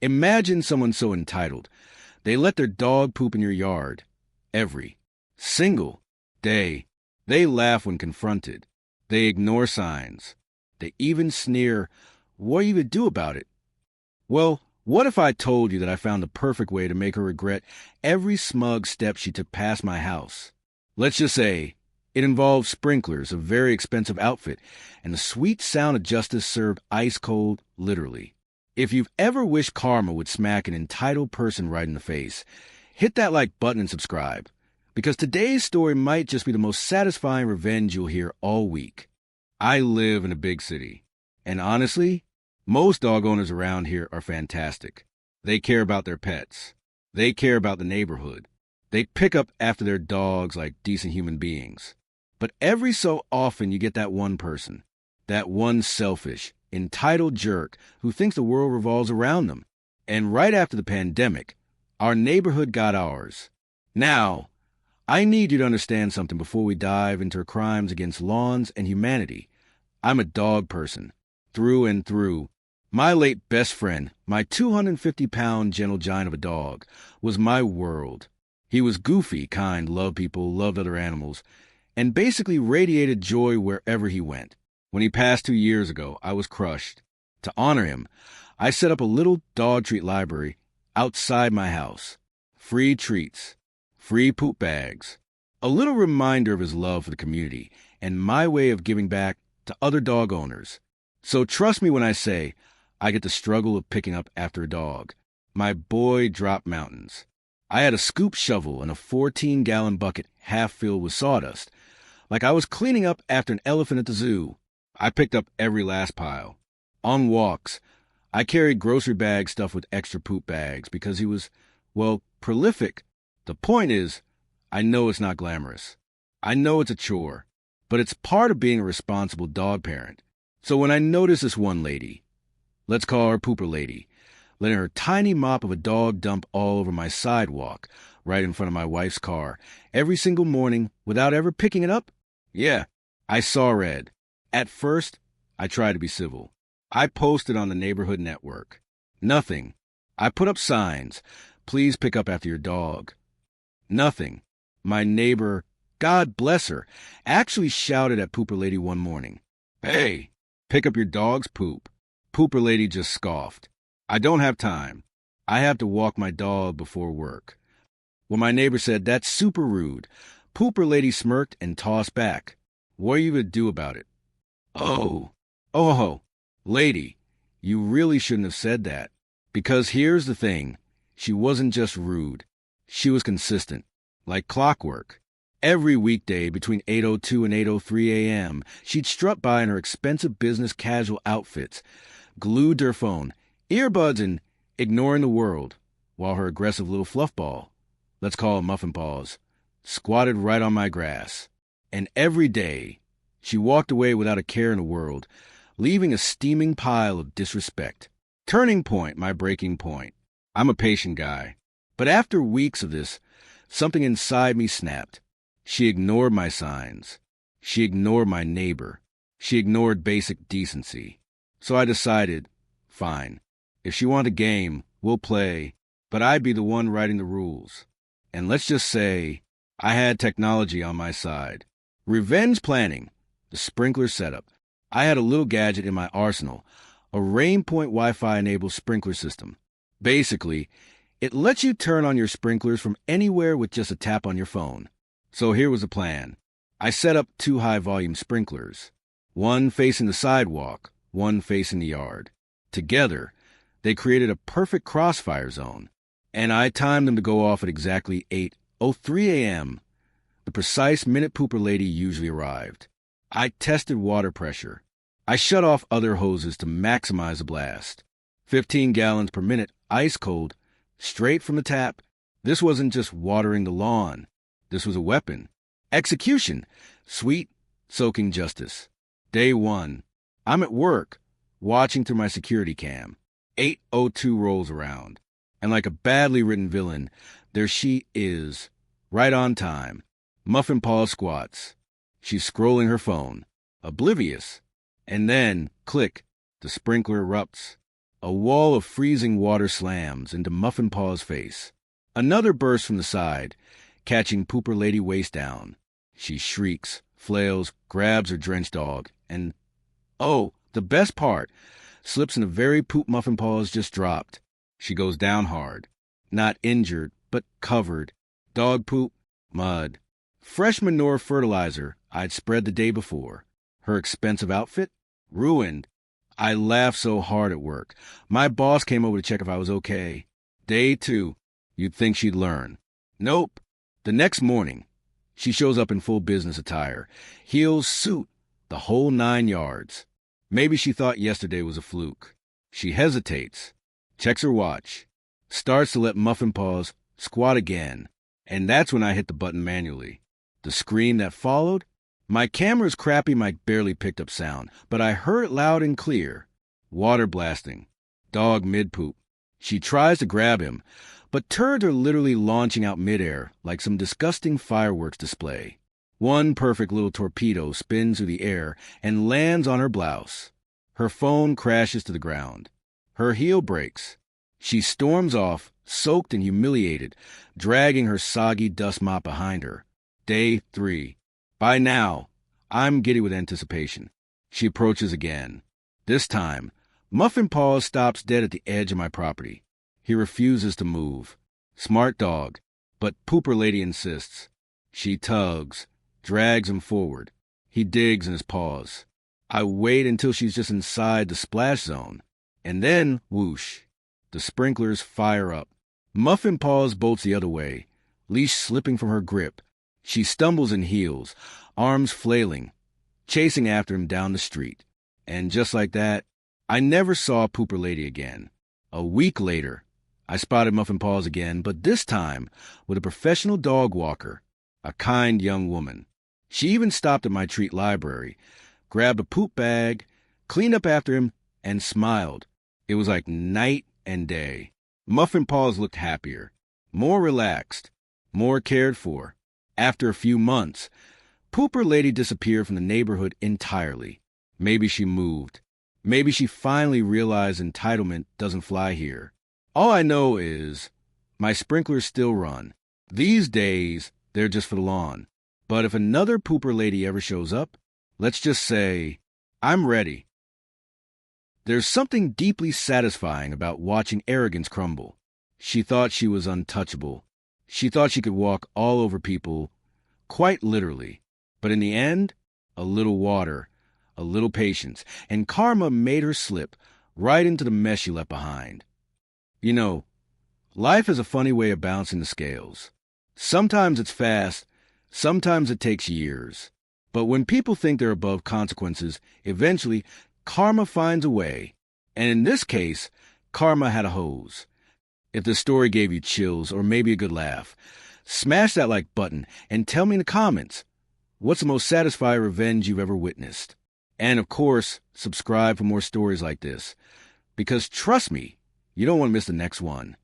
Imagine someone so entitled. They let their dog poop in your yard. Every single day. They laugh when confronted. They ignore signs. They even sneer, "What do you even do about it?" Well, what if I told you that I found the perfect way to make her regret every smug step she took past my house? Let's just say it involves sprinklers, a very expensive outfit, and the sweet sound of justice served ice cold, literally. If you've ever wished karma would smack an entitled person right in the face, hit that like button and subscribe, because today's story might just be the most satisfying revenge you'll hear all week. I live in a big city, and honestly, most dog owners around here are fantastic. They care about their pets. They care about the neighborhood. They pick up after their dogs like decent human beings. But every so often you get that one person, that one selfish, entitled jerk who thinks the world revolves around them. And right after the pandemic, our neighborhood got ours. Now, I need you to understand something before we dive into crimes against lawns and humanity. I'm a dog person, through and through. My late best friend, my 250-pound gentle giant of a dog, was my world. He was goofy, kind, loved people, loved other animals, and basically radiated joy wherever he went. When he passed 2 years ago, I was crushed. To honor him, I set up a little dog treat library outside my house. Free treats, free poop bags, a little reminder of his love for the community, and my way of giving back to other dog owners. So trust me when I say I get the struggle of picking up after a dog. My boy dropped mountains. I had a scoop shovel and a 14-gallon bucket half filled with sawdust, like I was cleaning up after an elephant at the zoo. I picked up every last pile. On walks, I carried grocery bags stuffed with extra poop bags because he was, well, prolific. The point is, I know it's not glamorous. I know it's a chore, but it's part of being a responsible dog parent. So when I noticed this one lady, let's call her Pooper Lady, letting her tiny mop of a dog dump all over my sidewalk, right in front of my wife's car, every single morning without ever picking it up, yeah, I saw red. At first, I tried to be civil. I posted on the neighborhood network. Nothing. I put up signs. Please pick up after your dog. Nothing. My neighbor, God bless her, actually shouted at Pooper Lady one morning, "Hey, pick up your dog's poop." Pooper Lady just scoffed. "I don't have time. I have to walk my dog before work." When my neighbor said, "That's super rude," Pooper Lady smirked and tossed back, "What are you going to do about it?" Oh, lady, you really shouldn't have said that. Because here's the thing. She wasn't just rude. She was consistent. Like clockwork. Every weekday between 8:02 and 8:03 a.m., she'd strut by in her expensive business casual outfits, glued to her phone, earbuds and ignoring the world, while her aggressive little fluffball, let's call it Muffin Paws, squatted right on my grass. And every day, she walked away without a care in the world, leaving a steaming pile of disrespect. Turning point, my breaking point. I'm a patient guy. But after weeks of this, something inside me snapped. She ignored my signs. She ignored my neighbor. She ignored basic decency. So I decided, fine. If she wanted a game, we'll play, but I'd be the one writing the rules. And let's just say, I had technology on my side. Revenge planning. The sprinkler setup. I had a little gadget in my arsenal, a Rainpoint Wi-Fi-enabled sprinkler system. Basically, it lets you turn on your sprinklers from anywhere with just a tap on your phone. So here was the plan. I set up 2 high-volume sprinklers, one facing the sidewalk, one facing the yard. Together, they created a perfect crossfire zone, and I timed them to go off at exactly 8:03 a.m., the precise minute Pooper Lady usually arrived. I tested water pressure. I shut off other hoses to maximize the blast. 15 gallons per minute, ice cold, straight from the tap. This wasn't just watering the lawn. This was a weapon. Execution. Sweet, soaking justice. Day 1. I'm at work, watching through my security cam. 8:02 rolls around. And like a badly written villain, there she is, right on time. Muffin Paw squats. She's scrolling her phone, oblivious. And then, click, the sprinkler erupts. A wall of freezing water slams into Muffin Paw's face. Another burst from the side, catching Pooper Lady waist down. She shrieks, flails, grabs her drenched dog, and, oh, the best part, slips in the very poop Muffin Paws just dropped. She goes down hard. Not injured, but covered. Dog poop, mud. Fresh manure fertilizer I'd spread the day before. Her expensive outfit? Ruined. I laughed so hard at work. My boss came over to check if I was okay. Day 2. You'd think she'd learn. Nope. The next morning, she shows up in full business attire. Heels, suit, the whole 9 yards. Maybe she thought yesterday was a fluke. She hesitates, checks her watch, starts to let Muffin Paws squat again, and that's when I hit the button manually. The scream that followed? My camera's crappy mic barely picked up sound, but I heard it loud and clear. Water blasting. Dog mid-poop. She tries to grab him, but turds are literally launching out midair like some disgusting fireworks display. One perfect little torpedo spins through the air and lands on her blouse. Her phone crashes to the ground. Her heel breaks. She storms off, soaked and humiliated, dragging her soggy dust mop behind her. Day 3. By now, I'm giddy with anticipation. She approaches again. This time, Muffin Paws stops dead at the edge of my property. He refuses to move. Smart dog, but Pooper Lady insists. She tugs, drags him forward. He digs in his paws. I wait until she's just inside the splash zone. And then, whoosh, the sprinklers fire up. Muffin Paws bolts the other way, leash slipping from her grip. She stumbles and heels, arms flailing, chasing after him down the street. And just like that, I never saw Pooper Lady again. A week later, I spotted Muffin Paws again, but this time with a professional dog walker, a kind young woman. She even stopped at my treat library, grabbed a poop bag, cleaned up after him, and smiled. It was like night and day. Muffin Paws looked happier, more relaxed, more cared for. After a few months, Pooper Lady disappeared from the neighborhood entirely. Maybe she moved. Maybe she finally realized entitlement doesn't fly here. All I know is my sprinklers still run. These days, they're just for the lawn. But if another Pooper Lady ever shows up, let's just say, I'm ready. There's something deeply satisfying about watching arrogance crumble. She thought she was untouchable. She thought she could walk all over people, quite literally. But in the end, a little water, a little patience, and karma made her slip right into the mess she left behind. You know, life has a funny way of balancing the scales. Sometimes it's fast, sometimes it takes years. But when people think they're above consequences, eventually, karma finds a way. And in this case, karma had a hose. If the story gave you chills or maybe a good laugh, smash that like button and tell me in the comments, what's the most satisfying revenge you've ever witnessed? And of course, subscribe for more stories like this. Because trust me, you don't want to miss the next one.